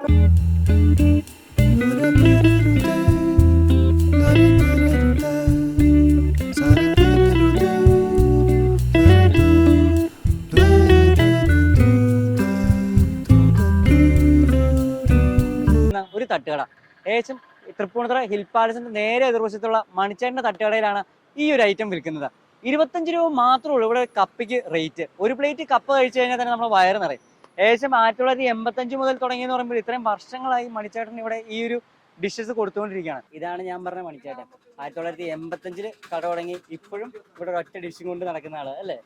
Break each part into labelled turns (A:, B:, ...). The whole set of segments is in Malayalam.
A: ഒരു തട്ടുകട ഏകദേശം തൃപ്പൂണിത്തുറ ഹിൽ പാലസിന്റെ നേരെ എതിർവശത്തുള്ള മണിച്ചേട്ടന്റെ തട്ടുകടയിലാണ് ഈ ഒരു ഐറ്റം വിൽക്കുന്നത്. 25 രൂപ മാത്രമേ ഉള്ളൂ ഇവിടെ കപ്പയ്ക്ക് റേറ്റ്. ഒരു പ്ലേറ്റ് കപ്പ കഴിച്ചു കഴിഞ്ഞാൽ തന്നെ നമ്മൾ വയറ് നിറയും. ഏകദേശം 1985 മുതൽ തുടങ്ങിയെന്ന് പറയുമ്പോൾ ഇത്രയും വർഷങ്ങളായി മണിച്ചേട്ടൻ ഇവിടെ ഈ ഒരു ഡിഷസ് കൊടുത്തുകൊണ്ടിരിക്കുകയാണ്. ഇതാണ് ഞാൻ പറഞ്ഞ മണിച്ചേട്ടൻ. 1985 കട തുടങ്ങി ഇപ്പോഴും ഇവിടെ ഒരൊറ്റ ഡിഷും കൊണ്ട് നടക്കുന്ന ആള് അല്ലേ?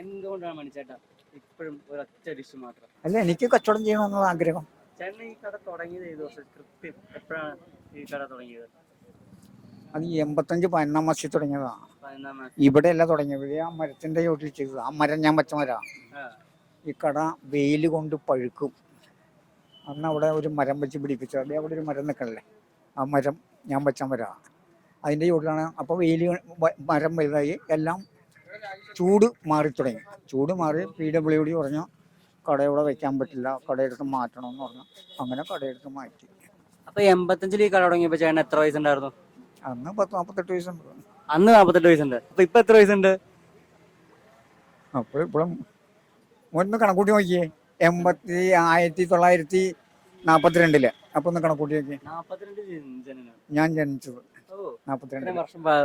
A: എന്തുകൊണ്ടാണ് മണിച്ചേട്ടൻ ഇപ്പോഴും ഒരൊറ്റ ഡിഷ് മാത്രം?
B: അല്ല, എനിക്ക് കച്ചവടം ചെയ്യണമെന്നുള്ള ആഗ്രഹം.
A: ചേട്ടൻ ഈ കട തുടങ്ങിയത് ഏത് വർഷം കൃത്യം എപ്പോഴാണ് ഈ കട തുടങ്ങിയത്?
B: അത് 85 11 മാസത്തിൽ തുടങ്ങിയതാണ്. ഇവിടെ അല്ല തുടങ്ങിയത്, ആ മരത്തിന്റെ ചോട്ടിൽ ചെയ്തത്. ആ മരം ഞാൻ പച്ച മരം. ഈ കട വെയിൽ കൊണ്ട് പഴുക്കും. അന്ന് അവിടെ ഒരു മരം വെച്ച് പിടിപ്പിച്ചു. അവിടെ ഒരു മരം നിൽക്കണല്ലേ, ആ മരം ഞാൻ പച്ച മരമാണ്. അതിൻ്റെ ചോട്ടിലാണ്. അപ്പോൾ വെയിൽ മരം വലുതായി എല്ലാം ചൂട് മാറി തുടങ്ങി. ചൂട് മാറി PWD പറഞ്ഞു കടയോടെ വെക്കാൻ പറ്റില്ല, കടയെടുത്ത് മാറ്റണമെന്ന് പറഞ്ഞു. അങ്ങനെ കടയെടുത്ത് മാറ്റി.
A: അപ്പൊ 85 ഈ കട തുടങ്ങിയപ്പോ ചേട്ടൻ എത്ര വയസ്സുണ്ടായിരുന്നു?
B: അന്ന് 40-48 വയസ്സുണ്ട്.
A: അന്ന് 48 വയസ്സുണ്ട്. അപ്പൊ ഇപ്പൊ എത്ര വയസ്സുണ്ട്?
B: അപ്പോൾ ഇപ്പോഴും ഒന്ന് കണക്കൂട്ടി നോക്കിയേ. 1942 അപ്പൊ ഒന്ന് കണക്കൂട്ടി നോക്കിയേ. ഞാൻ ജനിച്ചത് 42.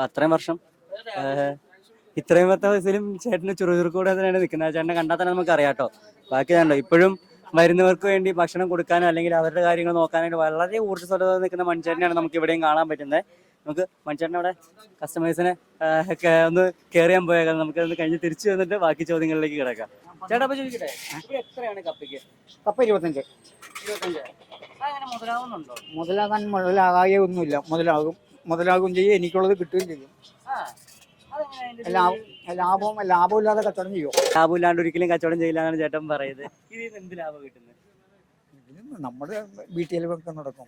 A: അത്രയും വർഷം ഇത്രയും 10 വയസ്സിലും ചേട്ടന് ചുറുചുറുക്കൂടെ തന്നെയാണ് നിൽക്കുന്നത്. ചേട്ടനെ കണ്ടാൽ തന്നെ നമുക്ക് അറിയാട്ടോ. ബാക്കി കണ്ടോ, ഇപ്പോഴും വരുന്നവർക്ക് വേണ്ടി ഭക്ഷണം കൊടുക്കാനോ അല്ലെങ്കിൽ അവരുടെ കാര്യങ്ങൾ നോക്കാനായിട്ട് വളരെ ഊർജ്ജസ്വലത നിൽക്കുന്ന മണിച്ചേട്ടനെയാണ് നമുക്ക് ഇവിടെയും കാണാൻ പറ്റുന്നത്. നമുക്ക് മണിച്ചേട്ടൻ അവിടെ കസ്റ്റമേഴ്സിനെ ഒന്ന് കെയർ ചെയ്യാൻ പോയാൽ നമുക്ക് ഒന്ന് കഴിഞ്ഞ് തിരിച്ചു വന്നിട്ട് ബാക്കി ചോദ്യങ്ങളിലേക്ക് കിടക്കാം. ചേട്ടാ അപ്പൊ ചോദിക്കട്ടെ, എത്രയാണ് കപ്പയ്ക്ക്?
B: കപ്പ 25.
A: അങ്ങനെ മുതലാവുന്നുണ്ടോ?
B: മുതലാകാതെ ഒന്നുമില്ല. മുതലാകും ചെയ്യും, എനിക്കുള്ളത് കിട്ടുകയും ചെയ്യും. ലാഭമില്ലാതെ കച്ചവടം ചെയ്യും.
A: ലാഭമില്ലാണ്ട് ഒരിക്കലും കച്ചവടം ചെയ്യില്ല എന്നാണ് ചേട്ടൻ പറയുന്നത്. ഇതിൽ എന്ത് ലാഭം കിട്ടുന്നത്?
B: നമ്മുടെ വീട്ടിൽ നടക്കും.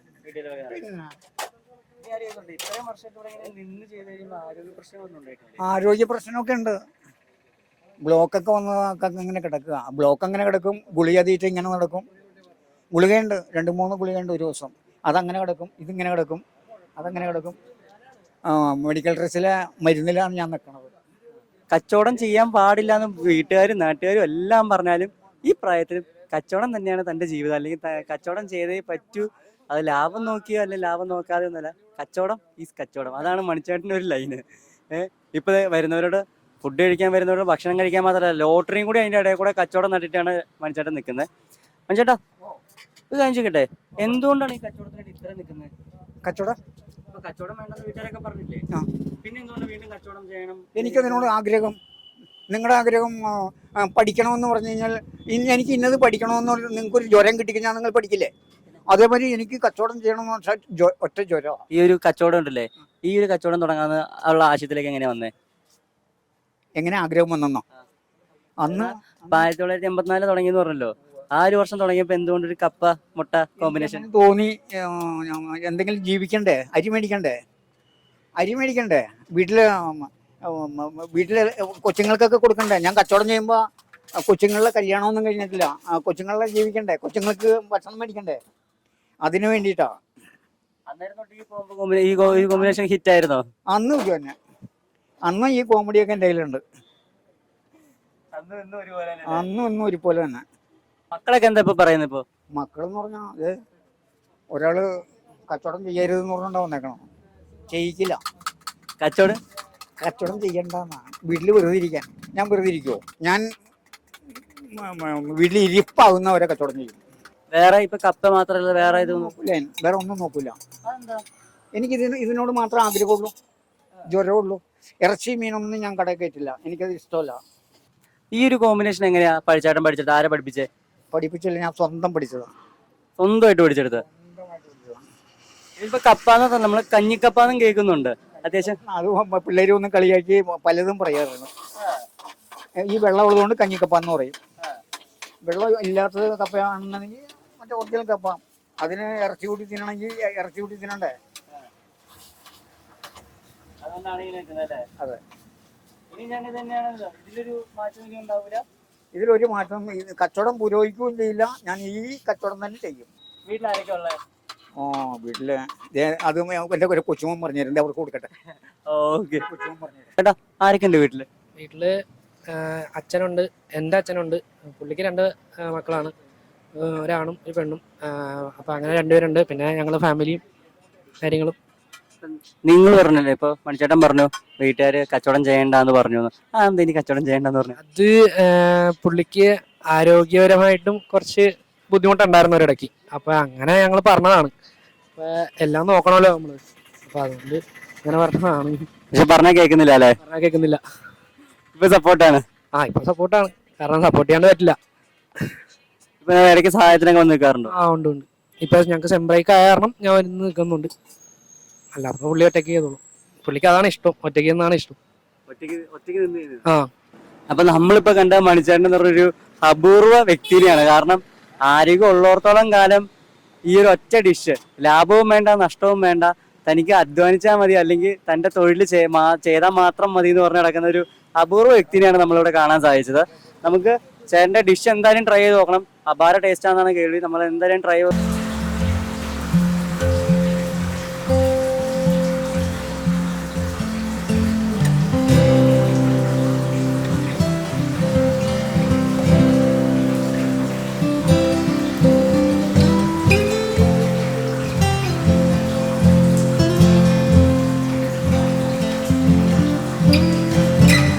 B: ആരോഗ്യ പ്രശ്നമൊക്കെ ഉണ്ട്. ബ്ലോക്കൊക്കെ വന്നതൊക്കെ ഇങ്ങനെ കിടക്കുക. ബ്ലോക്ക് അങ്ങനെ കിടക്കും. ഗുളിക തീറ്റ ഇങ്ങനെ നടക്കും. ഗുളികയുണ്ട്, 2-3 ഗുളികയുണ്ട് ഒരു ദിവസം. അതങ്ങനെ കിടക്കും, ഇതിങ്ങനെ കിടക്കും, അതങ്ങനെ കിടക്കും. മെഡിക്കൽ ഡ്രസ്സിലെ മരുന്നിലാണ് ഞാൻ നിൽക്കുന്നത്.
A: കച്ചവടം ചെയ്യാൻ പാടില്ല എന്ന് വീട്ടുകാരും നാട്ടുകാരും എല്ലാം പറഞ്ഞാലും ഈ പ്രായത്തിൽ കച്ചവടം തന്നെയാണ് തൻ്റെ ജീവിതം. അല്ലെങ്കിൽ കച്ചവടം ചെയ്തേ പറ്റൂ. അത് ലാഭം നോക്കിയോ അല്ലെങ്കിൽ ലാഭം നോക്കാതെ ഒന്നുമല്ല, കച്ചവടം ഈസ് കച്ചവടം. അതാണ് മണിച്ചേട്ടൻ്റെ ഒരു ലൈന്. ഇപ്പോൾ വരുന്നവരോട് ഫുഡ് കഴിക്കാൻ വരുന്നവരോട് ഭക്ഷണം കഴിക്കാൻ മാത്രമല്ല, ലോട്ടറിയും കൂടി അതിൻ്റെ ഇടയിൽ കൂടെ കച്ചവടം നട്ടിട്ടാണ് മണിച്ചേട്ടൻ നിൽക്കുന്നത്. മണിച്ചേട്ടാ ഇത് കാണിച്ചിട്ടെ, എന്തുകൊണ്ടാണ് ഈ കച്ചവടത്തിനായിട്ട് ഇത്ര നിൽക്കുന്നത്? കച്ചവടം വേണ്ടെന്ന് വീട്ടുകാരൊക്കെ പറഞ്ഞില്ലേ? പിന്നെ എന്തുകൊണ്ട് വീണ്ടും കച്ചവടം ചെയ്യണം?
B: എനിക്കതിനോട് ആഗ്രഹം. നിങ്ങളുടെ ആഗ്രഹം പഠിക്കണമെന്ന് പറഞ്ഞു കഴിഞ്ഞാൽ എനിക്ക് ഇന്നത് പഠിക്കണമെന്ന് പറഞ്ഞാൽ നിങ്ങൾക്കൊരു ജ്വരം കിട്ടിക്കഴിഞ്ഞാൽ നിങ്ങൾ പഠിക്കില്ലേ? അതേമാതിരി എനിക്ക് കച്ചവടം ചെയ്യണമെന്ന് വെച്ചാൽ ഒറ്റ ജ്വരം.
A: ഈ ഒരു കച്ചവടം ഉണ്ടല്ലേ, ഈ ഒരു കച്ചവടം തുടങ്ങാൻ ഉള്ള ആശയത്തിലേക്ക് എങ്ങനെയാ വന്നേ?
B: എങ്ങനെ ആഗ്രഹം വന്നെന്നോ? അന്ന്
A: 1984 തുടങ്ങിയെന്ന് പറഞ്ഞല്ലോ. ആ ഒരു വർഷം തുടങ്ങിയപ്പോൾ എന്തുകൊണ്ടൊരു കപ്പ മുട്ട കോമ്പിനേഷൻ
B: തോന്നി? എന്തെങ്കിലും ജീവിക്കണ്ടേ? അരി മേടിക്കണ്ടേ? വീട്ടിലെ കൊച്ചുങ്ങൾക്കൊക്കെ കൊടുക്കണ്ടേ? ഞാൻ കച്ചവടം ചെയ്യുമ്പോൾ കൊച്ചുങ്ങളുടെ കല്യാണമൊന്നും കഴിഞ്ഞിട്ടില്ല. കൊച്ചുങ്ങളെ ജീവിക്കണ്ടേ? കൊച്ചുങ്ങൾക്ക് ഭക്ഷണം മേടിക്കണ്ടേ? അതിനു വേണ്ടിയിട്ടാ.
A: ഈ കോമ്പിനേഷൻ ഹിറ്റ് ആയിരുന്നോ?
B: അന്ന് തന്നെ. അന്ന് ഈ കോമഡിയൊക്കെ എൻ്റെ കയ്യിലുണ്ട്. അന്നും ഇന്നും ഒരുപോലെ തന്നെ.
A: മക്കളൊക്കെ എന്താ ഇപ്പൊ പറയുന്നത്? ഇപ്പൊ
B: മക്കളെന്ന് പറഞ്ഞാൽ ഒരാള് കച്ചവടം ചെയ്യരുതെന്ന് പറഞ്ഞിട്ടുണ്ടാ വന്നേക്കണം. ചെയ്യിക്കില്ല. കച്ചവടം ചെയ്യണ്ടെന്നാ. വീട്ടിൽ വെറുതെ ഇരിക്കാൻ. ഞാൻ വെറുതെ ഇരിക്കുമോ? ഞാൻ വീട്ടിൽ ഇരിപ്പാകുന്നവരെ കച്ചവടം ചെയ്യും.
A: വേറെ ഇപ്പൊ കപ്പ മാത്രമല്ല വേറെ
B: വേറെ ഒന്നും നോക്കൂല. എനിക്ക് ഇതിനോട് മാത്രമേ ആഗ്രഹമുള്ളൂ, ജ്വരമുള്ളൂ. ഇറച്ചി മീനൊന്നും ഞാൻ കടയിൽ കയറ്റില്ല. എനിക്കത് ഇഷ്ടമല്ല.
A: ഈ ഒരു കോമ്പിനേഷൻ എങ്ങനെയാ ചേട്ടൻ പഠിച്ചത്? ആരെ പഠിപ്പിച്ചേ?
B: പഠിപ്പിച്ചില്ല, ഞാൻ സ്വന്തം പഠിച്ചതാണ്.
A: സ്വന്തമായിട്ട് പഠിച്ചെടുത്ത്. ഇപ്പൊ കപ്പാന്ന് നമ്മള് കഞ്ഞിക്കപ്പാന്നും കേൾക്കുന്നുണ്ട് അത്യാവശ്യം.
B: അത് പിള്ളേരും ഒന്ന് കളിയാക്കി പലതും പറയാറുണ്ട്. ഈ വെള്ളം ഉള്ളതുകൊണ്ട് കഞ്ഞിക്കപ്പാന്ന് പറയും. വെള്ളം ഇല്ലാത്തത് കപ്പയാണെന്നുണ്ടെങ്കിൽ മറ്റേ ഒറിജിനൽ കപ്പ. അതിന് ഇറച്ചി കൂട്ടി തിന്നണമെങ്കിൽ ഇറച്ചി കൂട്ടി തിന്നണ്ടേ? അതെ. ഇതിലൊരു മാറ്റം. കച്ചവടം പുരോഗമിക്കുകയും ചെയ്യില്ല. ഞാൻ ഈ കച്ചവടം തന്നെ ചെയ്യും.
A: വീട്ടിലാരൊക്കെ ഉള്ളത്?
B: ആ വീട്ടില് അത് എൻ്റെ ഒരു കൊച്ചുമോൻ പറഞ്ഞിട്ടുണ്ട്, അവർക്ക് കൊടുക്കട്ടെ.
A: ഓക്കെ ചേട്ടാ, ആരൊക്കെ ഉണ്ട് വീട്ടില്?
C: വീട്ടില് അച്ഛനുണ്ട്, എൻ്റെ അച്ഛനുണ്ട്. പുള്ളിക്ക് 2 മക്കളാണ്, ഒരാണും ഒരു പെണ്ണും. അപ്പം അങ്ങനെ 2 പേരുണ്ട്. പിന്നെ ഞങ്ങൾ ഫാമിലിയും കാര്യങ്ങളും.
A: നിങ്ങൾ പറഞ്ഞല്ലേ ഇപ്പൊ മണിച്ചേട്ടൻ പറഞ്ഞു വീട്ടുകാര് കച്ചവടം ചെയ്യണ്ടെന്ന് പറഞ്ഞു. എന്താ ഇനി കച്ചവടം ചെയ്യണ്ടെന്ന് പറഞ്ഞു?
C: അത് പുള്ളിക്ക് ആരോഗ്യപരമായിട്ടും കുറച്ച് ബുദ്ധിമുട്ടുണ്ടായിരുന്നു ഒരിടയ്ക്ക്. അപ്പം അങ്ങനെ ഞങ്ങൾ പറഞ്ഞതാണ്. അപ്പം എല്ലാം നോക്കണമല്ലോ നമ്മൾ. അപ്പം അതുകൊണ്ട് അങ്ങനെ പറഞ്ഞതാണ്.
A: പക്ഷെ പറഞ്ഞാൽ കേൾക്കുന്നില്ല അല്ലേ?
C: പറഞ്ഞാൽ കേൾക്കുന്നില്ല.
A: ഇപ്പൊ സപ്പോർട്ടാണ്.
C: ഇപ്പം സപ്പോർട്ടാണ്, കാരണം സപ്പോർട്ട് ചെയ്യാണ്ട് പറ്റില്ല.
A: ഇപ്പൊ ഇടയ്ക്ക് സഹായത്തിനൊക്കെ വന്ന് നിൽക്കാറുണ്ടോ?
C: ഉണ്ട് ഉണ്ട്. ഇപ്പൊ ഞങ്ങൾക്ക് സെംബ്രേക്ക് ആയ കാരണം ഞാൻ വരുന്ന നിൽക്കുന്നുണ്ട്. അല്ല അപ്പൊ പുള്ളി ഒറ്റയ്ക്ക് ചെയ്തോളൂ. പുള്ളിക്ക് അതാണ് ഇഷ്ടം, ഒറ്റയ്ക്ക് നിന്നാണ് ഇഷ്ടം.
A: അപ്പൊ നമ്മളിപ്പോ കണ്ട മണിച്ചേട്ടൻ എന്ന് പറഞ്ഞൊരു അപൂർവ വ്യക്തിനെയാണ്. കാരണം ആരോഗ്യം ഉള്ളിടത്തോളം കാലം ഈ ഒരു ഒറ്റ ഡിഷ്, ലാഭവും വേണ്ട നഷ്ടവും വേണ്ട, തനിക്ക് അധ്വാനിച്ചാൽ മതി അല്ലെങ്കിൽ തന്റെ തൊഴിൽ ചെയ്താൽ മാത്രം മതി എന്ന് പറഞ്ഞ് നടക്കുന്ന ഒരു അപൂർവ വ്യക്തിനെയാണ് നമ്മളിവിടെ കാണാൻ സാധിച്ചത്. നമുക്ക് ചേട്ടന്റെ ഡിഷ് എന്തായാലും ട്രൈ ചെയ്ത് നോക്കണം. അപാര ടേസ്റ്റ് ആണെന്നാണ് കേൾവി. നമ്മൾ എന്തായാലും ട്രൈ